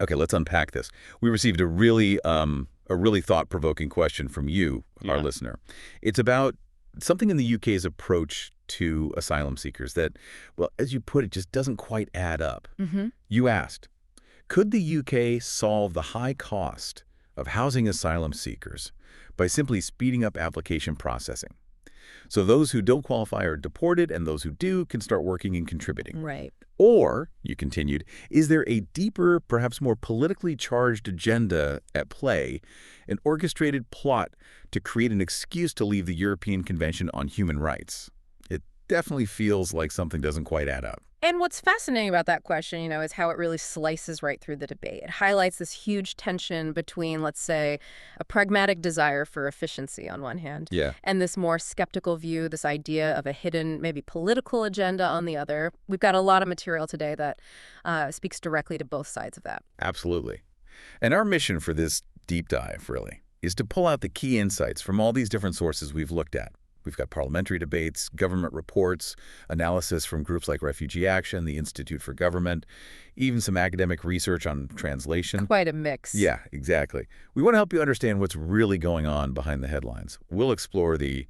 Okay, let's unpack this. We received a really thought-provoking question from you, our Yeah. listener. It's about something in the UK's approach to asylum seekers that, well, as you put it, just doesn't quite add up. Hmm. You asked, could the UK solve the high cost of housing asylum seekers by simply speeding up application processing? So those who don't qualify are deported, and those who do can start working and contributing. Right. Or, you continued, is there a deeper, perhaps more politically charged agenda at play, an orchestrated plot to create an excuse to leave the European Convention on Human Rights? It definitely feels like something doesn't quite add up. And what's fascinating about that question, is how it really slices right through the debate. It highlights this huge tension between, let's say, a pragmatic desire for efficiency on one hand, Yeah, and this more skeptical view, this idea of a hidden, maybe political agenda on the other. We've got a lot of material today that speaks directly to both sides of that. absolutely. And our mission for this deep dive, really, is to pull out the key insights from all these different sources we've looked at. We've got parliamentary debates, government reports, analysis from groups like Refugee Action, the Institute for Government, even some academic research on translation. Quite a mix. Yeah, exactly. We want to help you understand what's really going on behind the headlines. We'll explore the,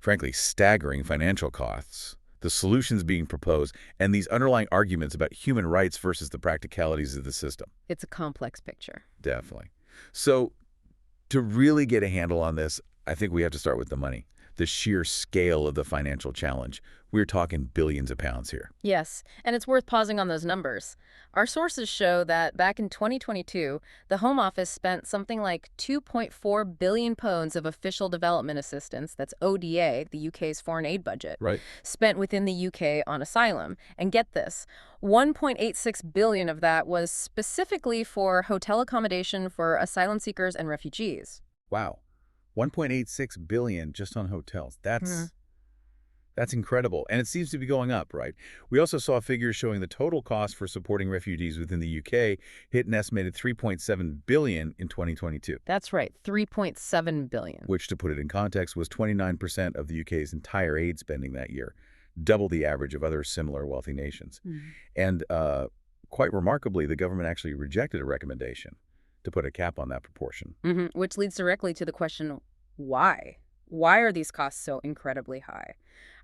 frankly, staggering financial costs, the solutions being proposed, and these underlying arguments about human rights versus the practicalities of the system. It's a complex picture. Definitely. So to really get a handle on this, I think we have to start with the money, the sheer scale of the financial challenge. We're talking billions of pounds here. Yes, and it's worth pausing on those numbers. Our sources show that back in 2022, the Home Office spent something like £2.4 billion of official development assistance, that's ODA, the UK's foreign aid budget, Right. spent within the UK on asylum. And get this, 1.86 billion of that was specifically for hotel accommodation for asylum seekers and refugees. Wow. 1.86 billion just on hotels. That's incredible. And it seems to be going up, right? We also saw figures showing the total cost for supporting refugees within the UK hit an estimated 3.7 billion in 2022, That's right, 3.7 billion. which, to put it in context, was 29% of the UK's entire aid spending that year, double the average of other similar wealthy nations. And quite remarkably, the government actually rejected a recommendation to put a cap on that proportion. Which leads directly to the question, why? Why are these costs so incredibly high?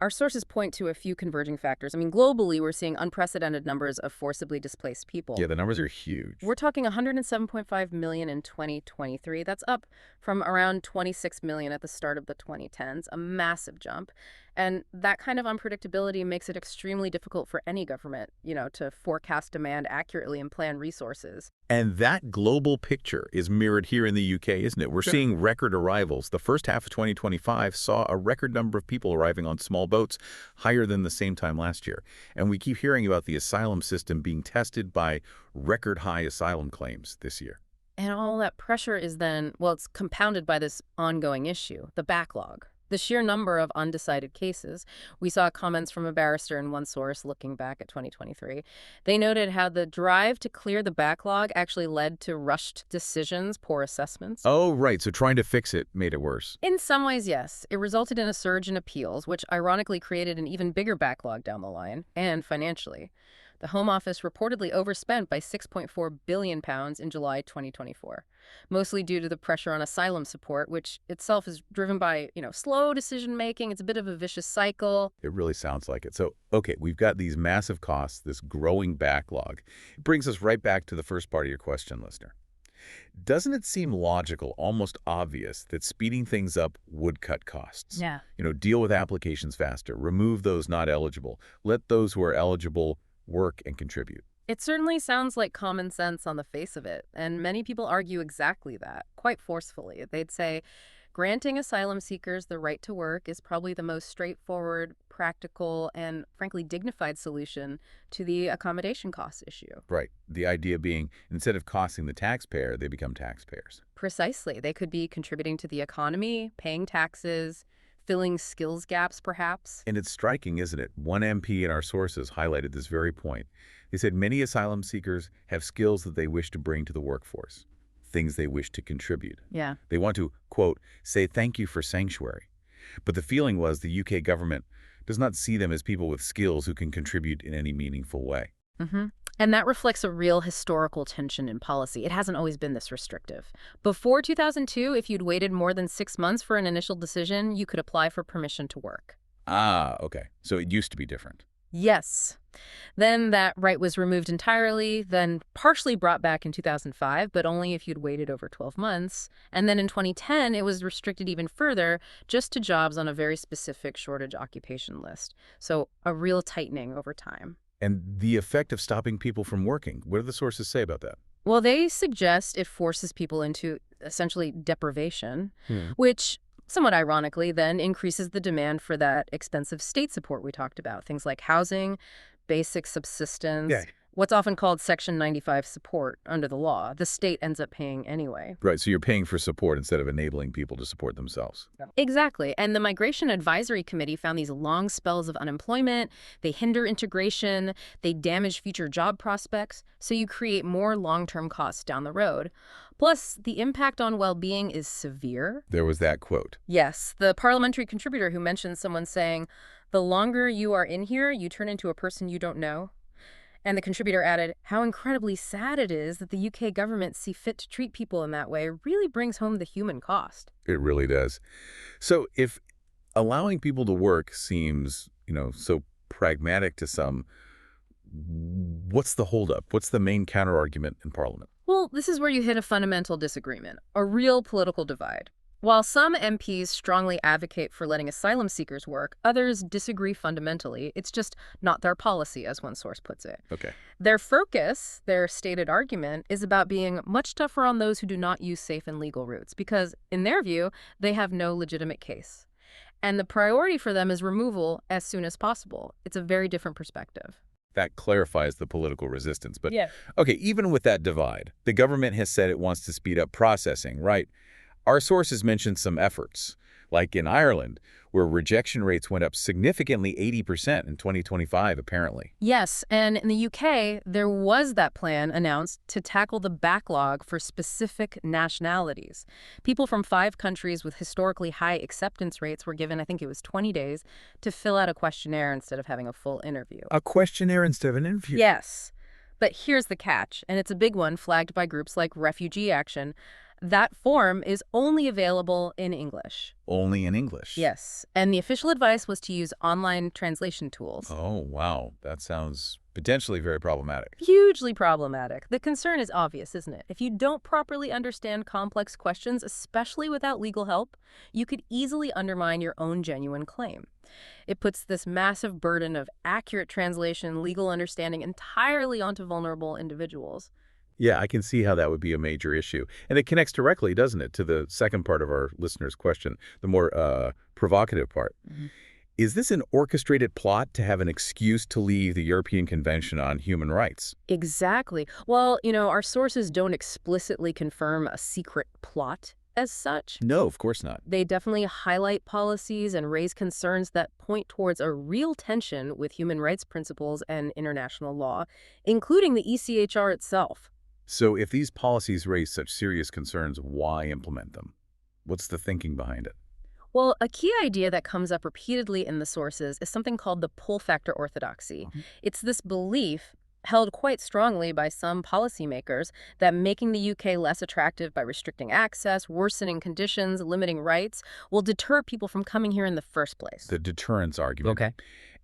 Our sources point to a few converging factors. I mean, globally, we're seeing unprecedented numbers of forcibly displaced people. Yeah, the numbers are huge. We're talking 107.5 million in 2023. That's up from around 26 million at the start of the 2010s, a massive jump. And that kind of unpredictability makes it extremely difficult for any government, to forecast demand accurately and plan resources. And that global picture is mirrored here in the UK, isn't it? We're seeing record arrivals. The first half of 2025 saw a record number of people arriving on small boats, higher than the same time last year. And we keep hearing about the asylum system being tested by record high asylum claims this year. And all that pressure is then, well, it's compounded by this ongoing issue, the backlog. The sheer number of undecided cases. We saw comments from a barrister in one source looking back at 2023. They noted how the drive to clear the backlog actually led to rushed decisions, poor assessments. Oh, right. So trying to fix it made it worse. In some ways, yes. It resulted in a surge in appeals, which ironically created an even bigger backlog down the line, and financially. The Home Office reportedly overspent by £6.4 billion in July 2024, mostly due to the pressure on asylum support, which itself is driven by, slow decision-making. It's a bit of a vicious cycle. It really sounds like it. So, okay, we've got these massive costs, this growing backlog. It brings us right back to the first part of your question, listener. Doesn't it seem logical, almost obvious, that speeding things up would cut costs? Yeah. Deal with applications faster, remove those not eligible, let those who are eligible work and contribute. It certainly sounds like common sense on the face of it, and many people argue exactly that, quite forcefully. They'd say, granting asylum seekers the right to work is probably the most straightforward, practical, and frankly dignified solution to the accommodation costs issue. Right. The idea being, instead of costing the taxpayer, they become taxpayers. Precisely. They could be contributing to the economy, paying taxes, filling skills gaps, perhaps. And it's striking, isn't it? One MP in our sources highlighted this very point. They said many asylum seekers have skills that they wish to bring to the workforce, things they wish to contribute. Yeah. They want to, quote, say thank you for sanctuary. But the feeling was the UK government does not see them as people with skills who can contribute in any meaningful way. Hmm. And that reflects a real historical tension in policy. It hasn't always been this restrictive. Before 2002, if you'd waited more than 6 months for an initial decision, you could apply for permission to work. Ah, okay. So it used to be different. Yes. Then that right was removed entirely, then partially brought back in 2005, but only if you'd waited over 12 months. And then in 2010, it was restricted even further, just to jobs on a very specific shortage occupation list. So a real tightening over time. And the effect of stopping people from working, what do the sources say about that? Well, they suggest it forces people into essentially deprivation, Hmm. which somewhat ironically then increases the demand for that expensive state support we talked about, things like housing, basic Yeah. subsistence, what's often called Section 95 support under the law. The state ends up paying anyway. Right, so you're paying for support instead of enabling people to support themselves. Exactly. And the Migration Advisory Committee found these long spells of unemployment, they hinder integration, they damage future job prospects, so you create more long-term costs down the road. Plus, the impact on well-being is severe. There was that quote. Yes, the parliamentary contributor who mentioned someone saying, "The longer you are in here, you turn into a person you don't know." And the contributor added, "How incredibly sad it is that the UK government see fit to treat people in that way really brings home the human cost." It really does. So if allowing people to work seems, so pragmatic to some, what's the holdup? What's the main counterargument in Parliament? Well, this is where you hit a fundamental disagreement, a real political divide. While some MPs strongly advocate for letting asylum seekers work, others disagree fundamentally. It's just not their policy, as one source puts it. Okay. Their focus, their stated argument, is about being much tougher on those who do not use safe and legal routes, because, in their view, they have no legitimate case. And the priority for them is removal as soon as possible. It's a very different perspective. That clarifies the political resistance. But, Yeah. okay, even with that divide, the government has said it wants to speed up processing, right? Our sources mentioned some efforts, like in Ireland, where rejection rates went up significantly 80% in 2025, apparently. Yes, and in the UK, there was that plan announced to tackle the backlog for specific nationalities. People from 5 countries with historically high acceptance rates were given, I think it was 20 days, to fill out a questionnaire instead of having a full interview. A questionnaire instead of an interview. Yes, but here's the catch, and it's a big one flagged by groups like Refugee Action. That form is only available in English. Only in English. Yes, and the official advice was to use online translation tools. Oh, wow. That sounds potentially very problematic. Hugely problematic. The concern is obvious, isn't it? If you don't properly understand complex questions, especially without legal help, you could easily undermine your own genuine claim. It puts this massive burden of accurate translation, legal understanding entirely onto vulnerable individuals. Yeah, I can see how that would be a major issue. And it connects directly, doesn't it, to the second part of our listener's question, the more provocative part. Is this an orchestrated plot to have an excuse to leave the European Convention on Human Rights? Exactly. Well, our sources don't explicitly confirm a secret plot as such. No, of course not. They definitely highlight policies and raise concerns that point towards a real tension with human rights principles and international law, including the ECHR itself. So if these policies raise such serious concerns, why implement them? What's the thinking behind it? Well, a key idea that comes up repeatedly in the sources is something called the pull factor orthodoxy. It's this belief, held quite strongly by some policymakers, that making the UK less attractive by restricting access, worsening conditions, limiting rights, will deter people from coming here in the first place. The deterrence argument. Okay.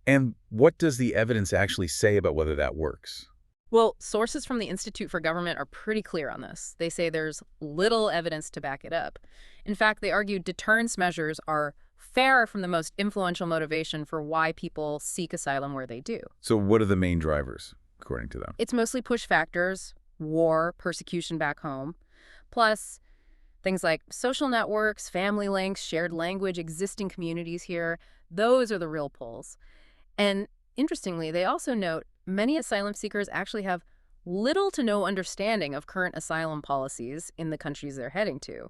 And what does the evidence actually say about whether that works? Well, sources from the Institute for Government are pretty clear on this. They say there's little evidence to back it up. In fact, they argue deterrence measures are far from the most influential motivation for why people seek asylum where they do. So what are the main drivers, according to them? It's mostly push factors, war, persecution back home, plus things like social networks, family links, shared language, existing communities here. Those are the real pulls. And interestingly, they also note many asylum seekers actually have little to no understanding of current asylum policies in the countries they're heading to.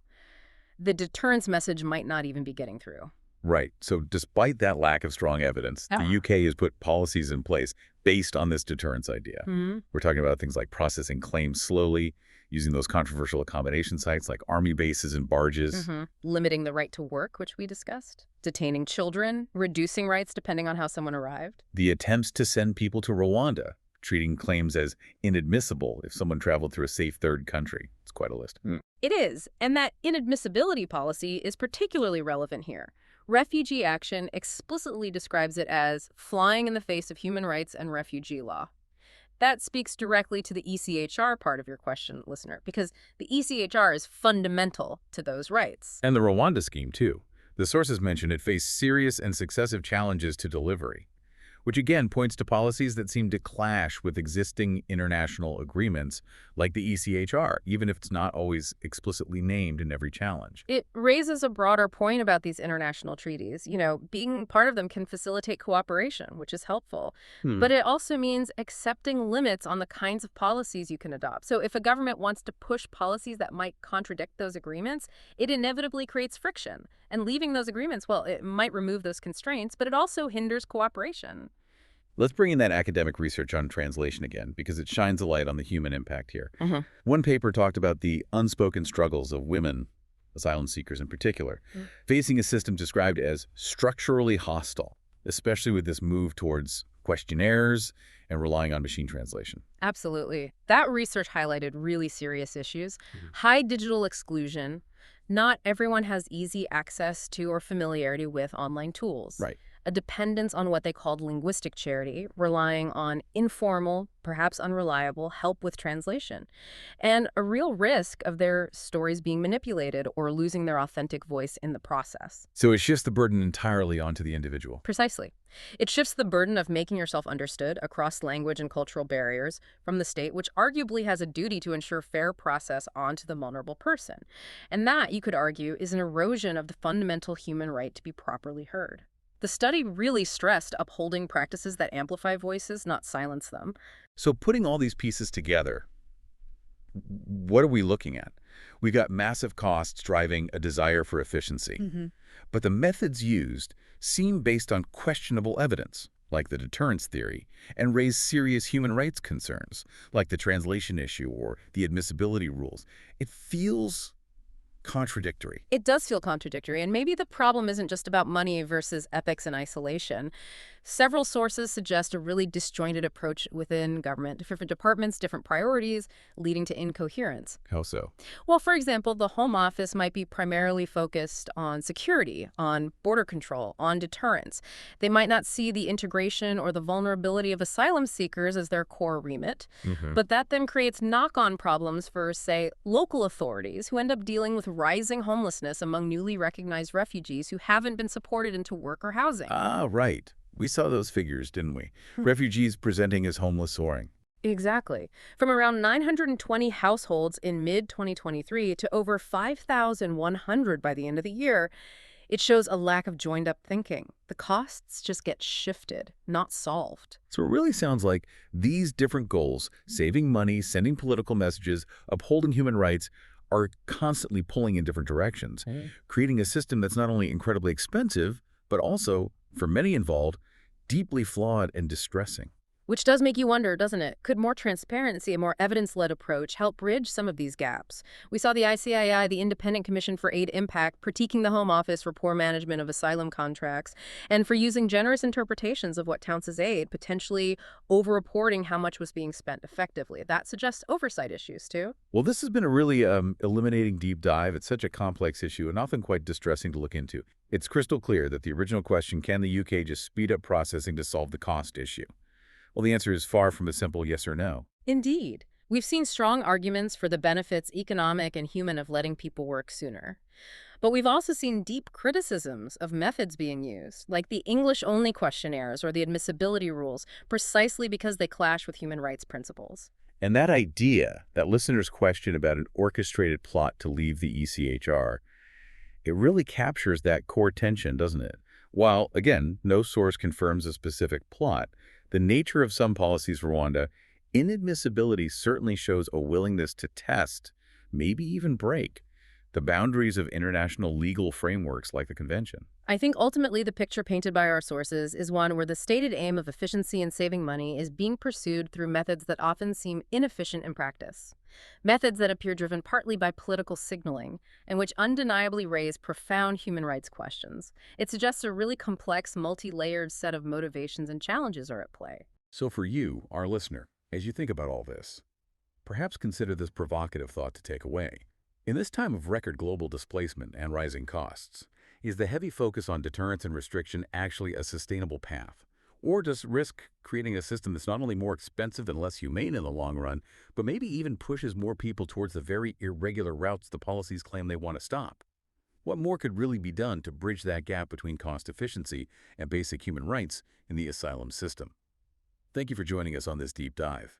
The deterrence message might not even be getting through. Right. So despite that lack of strong evidence, the UK has put policies in place based on this deterrence idea. We're talking about things like processing claims slowly, using those controversial accommodation sites like army bases and barges. Limiting the right to work, which we discussed. Detaining children, reducing rights depending on how someone arrived. The attempts to send people to Rwanda, treating claims as inadmissible if someone traveled through a safe third country. It's quite a list. It is, and that inadmissibility policy is particularly relevant here. Refugee Action explicitly describes it as flying in the face of human rights and refugee law. That speaks directly to the ECHR part of your question, listener, because the ECHR is fundamental to those rights. And the Rwanda scheme, too. The sources mention it faced serious and successive challenges to delivery, which again points to policies that seem to clash with existing international agreements like the ECHR, even if it's not always explicitly named in every challenge. It raises a broader point about these international treaties. Being part of them can facilitate cooperation, which is helpful. But it also means accepting limits on the kinds of policies you can adopt. So if a government wants to push policies that might contradict those agreements, it inevitably creates friction. And leaving those agreements, well, it might remove those constraints, but it also hinders cooperation. Let's bring in that academic research on translation again, because it shines a light on the human impact here. One paper talked about the unspoken struggles of women, asylum seekers in particular, facing a system described as structurally hostile, especially with this move towards questionnaires and relying on machine translation. Absolutely. That research highlighted really serious issues. High digital exclusion. Not everyone has easy access to or familiarity with online tools. Right. A dependence on what they called linguistic charity, relying on informal, perhaps unreliable, help with translation, and a real risk of their stories being manipulated or losing their authentic voice in the process. So it shifts the burden entirely onto the individual. Precisely. It shifts the burden of making yourself understood across language and cultural barriers from the state, which arguably has a duty to ensure fair process onto the vulnerable person. And that, you could argue, is an erosion of the fundamental human right to be properly heard. The study really stressed upholding practices that amplify voices, not silence them. So putting all these pieces together, what are we looking at? We've got massive costs driving a desire for efficiency. But the methods used seem based on questionable evidence, like the deterrence theory, and raise serious human rights concerns, like the translation issue or the admissibility rules. It feels contradictory. It does feel contradictory, and maybe the problem isn't just about money versus ethics and isolation. Several sources suggest a really disjointed approach within government, different departments, different priorities, leading to incoherence. How so? Well, for example, the Home Office might be primarily focused on security, on border control, on deterrence. They might not see the integration or the vulnerability of asylum seekers as their core remit, but that then creates knock-on problems for, say, local authorities who end up dealing with rising homelessness among newly recognized refugees who haven't been supported into work or housing. Ah, right. We saw those figures, didn't we? Refugees presenting as homeless soaring. Exactly. From around 920 households in mid-2023 to over 5,100 by the end of the year, it shows a lack of joined-up thinking. The costs just get shifted, not solved. So it really sounds like these different goals, saving money, sending political messages, upholding human rights, are constantly pulling in different directions, creating a system that's not only incredibly expensive, but also, for many involved, deeply flawed and distressing. Which does make you wonder, doesn't it? Could more transparency, a more evidence-led approach help bridge some of these gaps? We saw the ICII, the Independent Commission for Aid Impact, critiquing the Home Office for poor management of asylum contracts and for using generous interpretations of what counts as aid, potentially over-reporting how much was being spent effectively. That suggests oversight issues, too. Well, this has been a really illuminating deep dive. It's such a complex issue and often quite distressing to look into. It's crystal clear that the original question, can the UK just speed up processing to solve the cost issue? Well, the answer is far from a simple yes or no. Indeed. We've seen strong arguments for the benefits, economic and human, of letting people work sooner. But we've also seen deep criticisms of methods being used, like the English-only questionnaires or the admissibility rules, precisely because they clash with human rights principles. And that idea, that listeners' question about an orchestrated plot to leave the ECHR, it really captures that core tension, doesn't it? While, again, no source confirms a specific plot, the nature of some policies for Rwanda, inadmissibility certainly shows a willingness to test, maybe even break, the boundaries of international legal frameworks like the Convention. I think ultimately the picture painted by our sources is one where the stated aim of efficiency and saving money is being pursued through methods that often seem inefficient in practice. Methods that appear driven partly by political signaling and which undeniably raise profound human rights questions. It suggests a really complex, multi-layered set of motivations and challenges are at play. So for you, our listener, as you think about all this, perhaps consider this provocative thought to take away. In this time of record global displacement and rising costs, is the heavy focus on deterrence and restriction actually a sustainable path? Or does risk creating a system that's not only more expensive and less humane in the long run, but maybe even pushes more people towards the very irregular routes the policies claim they want to stop? What more could really be done to bridge that gap between cost efficiency and basic human rights in the asylum system? Thank you for joining us on this deep dive.